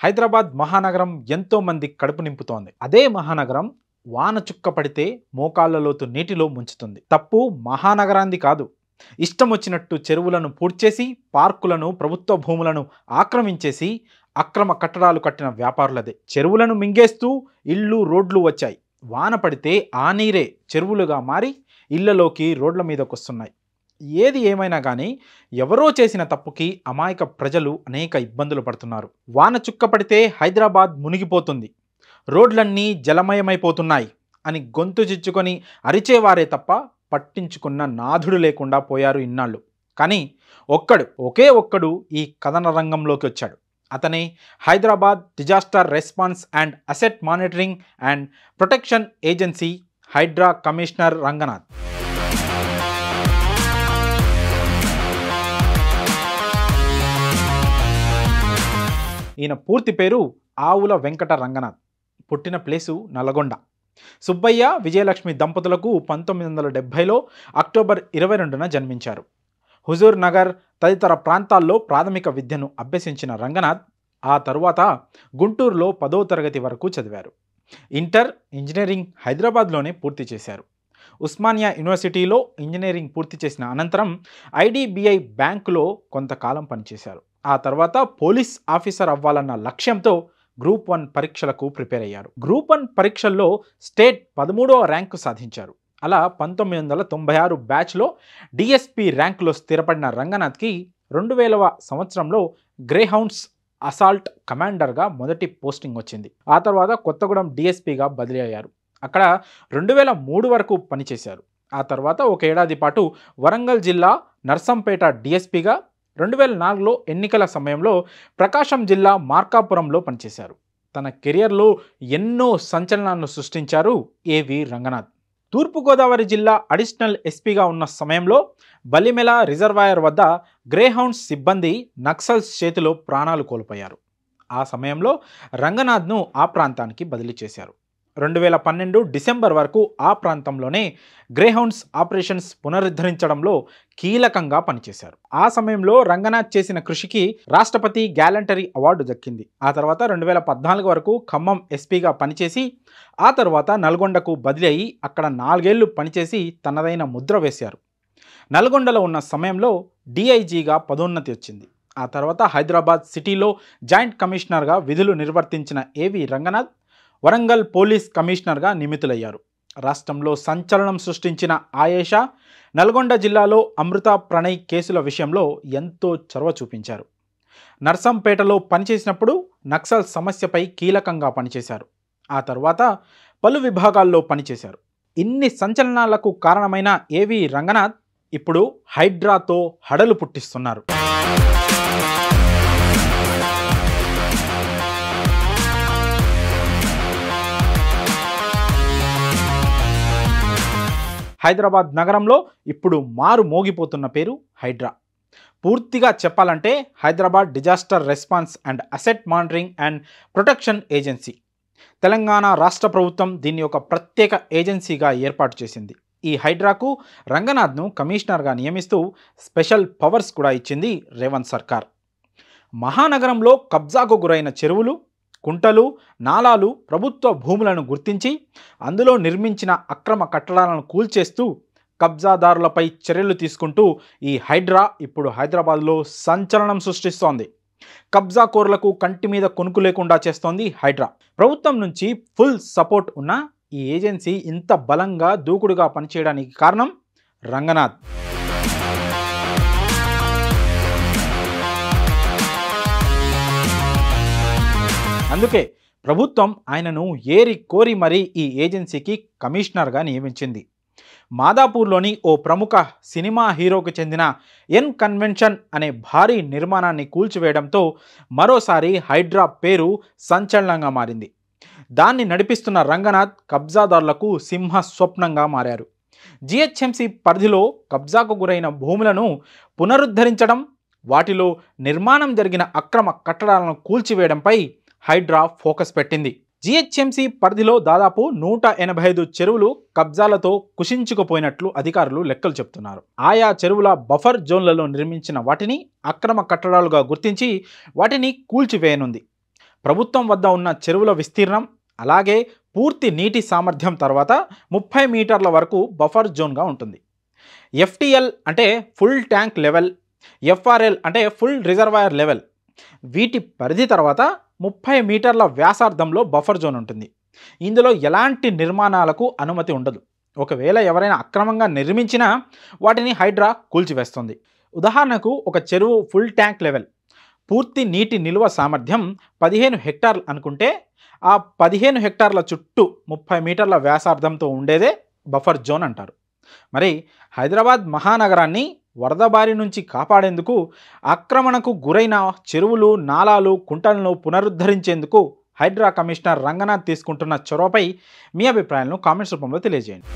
హైదరాబాద్ మహానగరం ఎంతో మంది కడుపు నింపుతోంది. అదే మహానగరం వాన చుక్క పడితే మోకాళ్ల లోతు నీటిలో ముంచుతుంది. తప్పు మహానగరాంది కాదు. ఇష్టం వచ్చినట్టు చెరువులను పూడ్చేసి, పార్కులను, ప్రభుత్వ భూములను ఆక్రమించేసి అక్రమ కట్టడాలు కట్టిన వ్యాపారులదే. చెరువులను మింగేస్తూ ఇళ్ళు, రోడ్లు వచ్చాయి. వాన పడితే ఆ నీరే చెరువులుగా మారి ఇళ్లలోకి, రోడ్ల మీదకు వస్తున్నాయి. ఏది ఏమైనా కానీ ఎవరో చేసిన తప్పుకి అమాయక ప్రజలు అనేక ఇబ్బందులు పడుతున్నారు. వాన చుక్క పడితే హైదరాబాద్ మునిగిపోతుంది, రోడ్లన్నీ జలమయమైపోతున్నాయి అని గొంతు చిచ్చుకొని అరిచేవారే తప్ప పట్టించుకున్న నాథుడు లేకుండా పోయారు ఇన్నాళ్ళు. కానీ ఒకే ఒక్కడు ఈ కథన రంగంలోకి వచ్చాడు. అతనే Hyderabad disaster response and asset monitoring and protection agency HYDRAA commissioner Ranganath. ఈయన పూర్తి పేరు ఆవుల వెంకట రంగనాథ్. పుట్టిన ప్లేసు నల్గొండ. సుబ్బయ్య, విజయలక్ష్మి దంపతులకు 1970లో అక్టోబర్ 22న జన్మించారు. హుజూర్ నగర్ తదితర ప్రాంతాల్లో ప్రాథమిక విద్యను అభ్యసించిన రంగనాథ్ ఆ తరువాత గుంటూరులో 10వ తరగతి వరకు చదివారు. ఇంటర్, ఇంజనీరింగ్ హైదరాబాద్లోనే పూర్తి చేశారు. ఉస్మానియా యూనివర్సిటీలో ఇంజనీరింగ్ పూర్తి చేసిన అనంతరం ఐడిబిఐ బ్యాంకులో కొంతకాలం పనిచేశారు. ఆ తర్వాత పోలీస్ ఆఫీసర్ అవ్వాలన్న లక్ష్యంతో గ్రూప్ 1 పరీక్షలకు ప్రిపేర్ అయ్యారు. గ్రూప్ 1 పరీక్షల్లో స్టేట్ 13వ ర్యాంకు సాధించారు. అలా 1996 బ్యాచ్లో డిఎస్పి ర్యాంకులో స్థిరపడిన రంగనాథ్కి 2000వ సంవత్సరంలో గ్రేహౌండ్స్ అసాల్ట్ కమాండర్గా మొదటి పోస్టింగ్ వచ్చింది. ఆ తర్వాత కొత్తగూడెం డిఎస్పిగా బదిలీ అయ్యారు. అక్కడ 2003 వరకు పనిచేశారు. ఆ తర్వాత ఒక ఏడాది పాటు వరంగల్ జిల్లా నర్సంపేట డిఎస్పిగా, 2004లో ఎన్నికల సమయంలో ప్రకాశం జిల్లా మార్కాపురంలో పనిచేశారు. తన కెరియర్లో ఎన్నో సంచలనాలను సృష్టించారు ఏవి రంగనాథ్. తూర్పుగోదావరి జిల్లా అడిషనల్ ఎస్పీగా ఉన్న సమయంలో బలిమెల రిజర్వాయర్ వద్ద గ్రేహౌండ్స్ సిబ్బంది నక్సల్స్ చేతిలో ప్రాణాలు కోల్పోయారు. ఆ సమయంలో రంగనాథ్ను ఆ ప్రాంతానికి బదిలీ చేశారు. 2012 డిసెంబర్ వరకు ఆ ప్రాంతంలోనే గ్రేహౌండ్స్ ఆపరేషన్స్ పునరుద్ధరించడంలో కీలకంగా పనిచేశారు. ఆ సమయంలో రంగనాథ్ చేసిన కృషికి రాష్ట్రపతి గ్యాలంటరీ అవార్డు దక్కింది. ఆ తర్వాత 2014 వరకు ఖమ్మం ఎస్పీగా పనిచేసి ఆ తర్వాత నల్గొండకు బదిలీ అయ్యి అక్కడ 4 ఏళ్లు పనిచేసి తనదైన ముద్ర వేశారు. నల్గొండలో ఉన్న సమయంలో డిఐజీగా పదోన్నతి వచ్చింది. ఆ తర్వాత హైదరాబాద్ సిటీలో జాయింట్ కమిషనర్గా విధులు నిర్వర్తించిన ఏవి రంగనాథ్ వరంగల్ పోలీస్ కమిషనర్గా నియమితులయ్యారు. రాష్ట్రంలో సంచలనం సృష్టించిన ఆయేషా, నల్గొండ జిల్లాలో అమృత ప్రణయ్ కేసుల విషయంలో ఎంతో చొరవ చూపించారు. నర్సంపేటలో పనిచేసినప్పుడు నక్సల్ సమస్యపై కీలకంగా పనిచేశారు. ఆ తర్వాత పలు విభాగాల్లో పనిచేశారు. ఇన్ని సంచలనాలకు కారణమైన ఏవి రంగనాథ్ ఇప్పుడు హైడ్రాతో హడలు పుట్టిస్తున్నారు. హైదరాబాద్ నగరంలో ఇప్పుడు మారు మోగిపోతున్న పేరు హైడ్రా. పూర్తిగా చెప్పాలంటే Hyderabad disaster response and asset monitoring and protection agency. Telangana రాష్ట్ర ప్రభుత్వం దీన్ని ఒక ప్రత్యేక ఏజెన్సీగా ఏర్పాటు చేసింది. ఈ హైడ్రాకు రంగనాథ్ను కమిషనర్గా నియమిస్తూ స్పెషల్ పవర్స్ కూడా ఇచ్చింది రేవంత్ సర్కార్. మహానగరంలో కబ్జాకు గురైన చెరువులు, కుంటలు, నాలాలు, ప్రభుత్వ భూములను గుర్తించి అందులో నిర్మించిన అక్రమ కట్టడాలను కూల్చేస్తూ కబ్జాదారులపై చర్యలు తీసుకుంటూ ఈ హైడ్రా ఇప్పుడు హైదరాబాద్లో సంచలనం సృష్టిస్తోంది. కబ్జాకోర్లకు కంటి మీద కొనుక్కు లేకుండా చేస్తోంది హైడ్రా. ప్రభుత్వం నుంచి ఫుల్ సపోర్ట్ ఉన్న ఈ ఏజెన్సీ ఇంత బలంగా, దూకుడుగా పనిచేయడానికి కారణం రంగనాథ్. అందుకే ప్రభుత్వం ఆయనను ఏరి కోరి మరీ ఈ ఏజెన్సీకి కమిషనర్గా నియమించింది. మాదాపూర్లోని ఓ ప్రముఖ సినిమా హీరోకు చెందిన ఎన్ కన్వెన్షన్ అనే భారీ నిర్మాణాన్ని కూల్చివేయడంతో మరోసారి హైడ్రా పేరు సంచలనంగా మారింది. దాన్ని నడిపిస్తున్న రంగనాథ్ కబ్జాదారులకు సింహ స్వప్నంగా మారారు. జిహెచ్ఎంసీ పరిధిలో కబ్జాకు గురైన భూములను పునరుద్ధరించడం, వాటిలో నిర్మాణం జరిగిన అక్రమ కట్టడాలను కూల్చివేయడంపై హైడ్రా ఫోకస్ పెట్టింది. జిహెచ్ఎంసీ పరిధిలో దాదాపు 185 చెరువులు కబ్జాలతో కుషించుకుపోయినట్లు అధికారులు లెక్కలు చెప్తున్నారు. ఆయా చెరువుల బఫర్ జోన్లలో నిర్మించిన వాటిని అక్రమ కట్టడాలుగా గుర్తించి వాటిని కూల్చివేయనుంది. ప్రభుత్వం వద్ద ఉన్న చెరువుల విస్తీర్ణం అలాగే పూర్తి నీటి సామర్థ్యం తర్వాత 30 మీటర్ల వరకు బఫర్ జోన్గా ఉంటుంది. ఎఫ్టీఎల్ అంటే ఫుల్ ట్యాంక్ లెవెల్, ఎఫ్ఆర్ఎల్ అంటే ఫుల్ రిజర్వాయర్ లెవెల్. వీటి పరిధి తర్వాత 30 మీటర్ల వ్యాసార్థంలో బఫర్ జోన్ ఉంటుంది. ఇందులో ఎలాంటి నిర్మాణాలకు అనుమతి ఉండదు. ఒకవేళ ఎవరైనా అక్రమంగా నిర్మించినా వాటిని హైడ్రా కూల్చివేస్తుంది. ఉదాహరణకు ఒక చెరువు ఫుల్ ట్యాంక్ లెవెల్ పూర్తి నీటి నిల్వ సామర్థ్యం 15 హెక్టార్లు అనుకుంటే ఆ 15 హెక్టార్ల చుట్టూ 30 మీటర్ల వ్యాసార్థంతో ఉండేదే బఫర్ జోన్ అంటారు. మరి హైదరాబాద్ మహానగరాన్ని వరద బారి నుంచి కాపాడేందుకు ఆక్రమణకు గురైన చెరువులు, నాలాలు, కుంటలను పునరుద్ధరించేందుకు హైడ్రా కమిషనర్ రంగనాథ్ తీసుకుంటున్న చొరవపై మీ అభిప్రాయాలను కామెంట్స్ రూపంలో తెలియజేయండి.